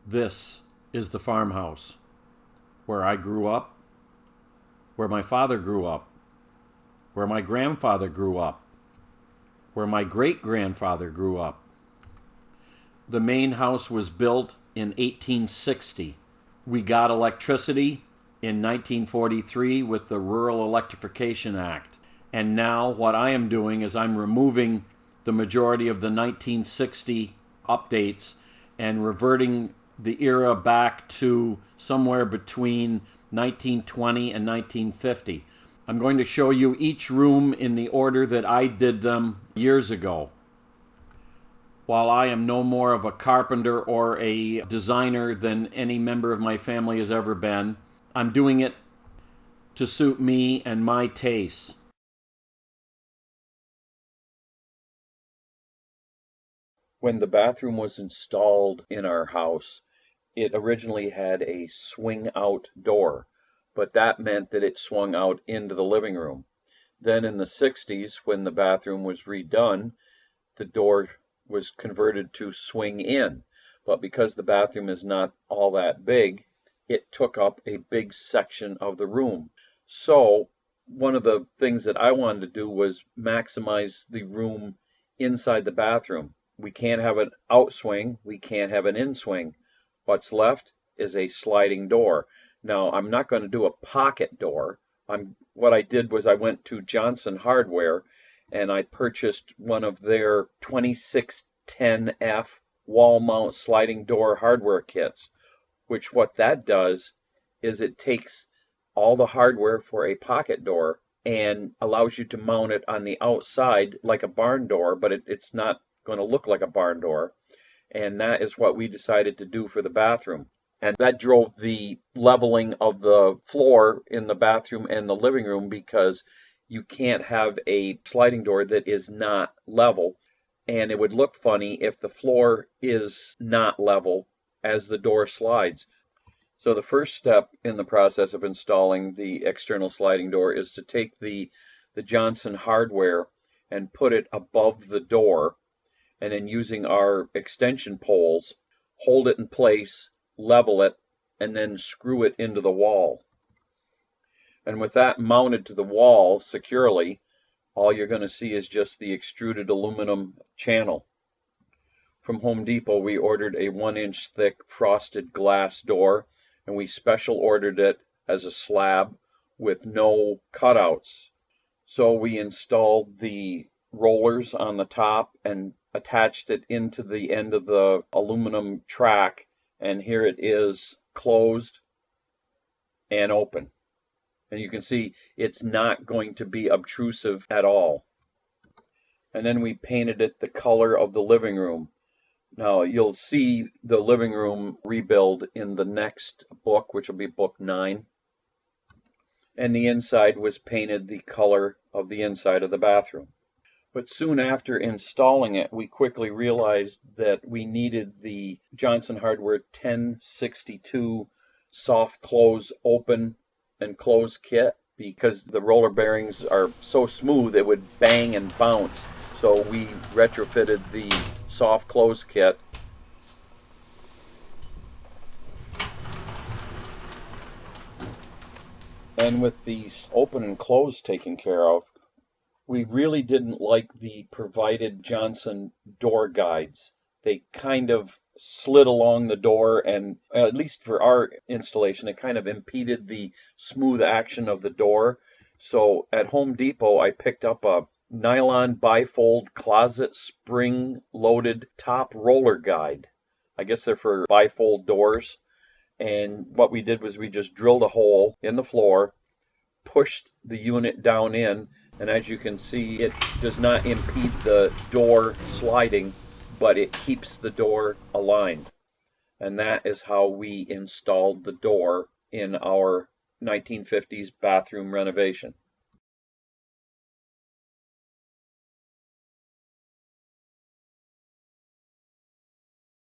This is the farmhouse where I grew up, where my father grew up, where my grandfather grew up, where my great-grandfather grew up. The main house was built in 1860. We got electricity in 1943 with the Rural Electrification Act. And now what I am doing is I'm removing the majority of the 1960 updates and reverting the era back to somewhere between 1920 and 1950. I'm going to show you each room in the order that I did them years ago. While I am no more of a carpenter or a designer than any member of my family has ever been, I'm doing it to suit me and my tastes. When the bathroom was installed in our house, it originally had a swing-out door, but that meant that it swung out into the living room. Then in the 60s, when the bathroom was redone, the door was converted to swing in. But because the bathroom is not all that big, it took up a big section of the room. So one of the things that I wanted to do was maximize the room inside the bathroom. We can't have an outswing, we can't have an inswing. What's left is a sliding door. Now, I'm not going to do a pocket door. What I did was I went to Johnson Hardware and I purchased one of their 2610F wall mount sliding door hardware kits, which what that does is it takes all the hardware for a pocket door and allows you to mount it on the outside like a barn door, but it's not going to look like a barn door. And that is what we decided to do for the bathroom. And that drove the leveling of the floor in the bathroom and the living room, because you can't have a sliding door that is not level. And it would look funny if the floor is not level as the door slides. So the first step in the process of installing the external sliding door is to take the Johnson hardware and put it above the door, and then using our extension poles, hold it in place, level it, and then screw it into the wall. And with that mounted to the wall securely, all you're going to see is just the extruded aluminum channel. From Home Depot, we ordered a 1-inch thick frosted glass door, and we special ordered it as a slab with no cutouts. So we installed the rollers on the top and attached it into the end of the aluminum track, and here it is closed and open. And you can see it's not going to be obtrusive at all. And then we painted it the color of the living room. Now you'll see the living room rebuild in the next book, which will be book 9. And the inside was painted the color of the inside of the bathroom. But soon after installing it, we quickly realized that we needed the Johnson Hardware 1062 soft close open and close kit, because the roller bearings are so smooth it would bang and bounce. So we retrofitted the soft close kit. And with these open and close taken care of, we really didn't like the provided Johnson door guides. They kind of slid along the door, and at least for our installation, it kind of impeded the smooth action of the door. So at Home Depot, I picked up a nylon bifold closet spring loaded top roller guide. I guess they're for bifold doors. And what we did was we just drilled a hole in the floor, pushed the unit down in, and as you can see, it does not impede the door sliding, but it keeps the door aligned. And that is how we installed the door in our 1950s bathroom renovation.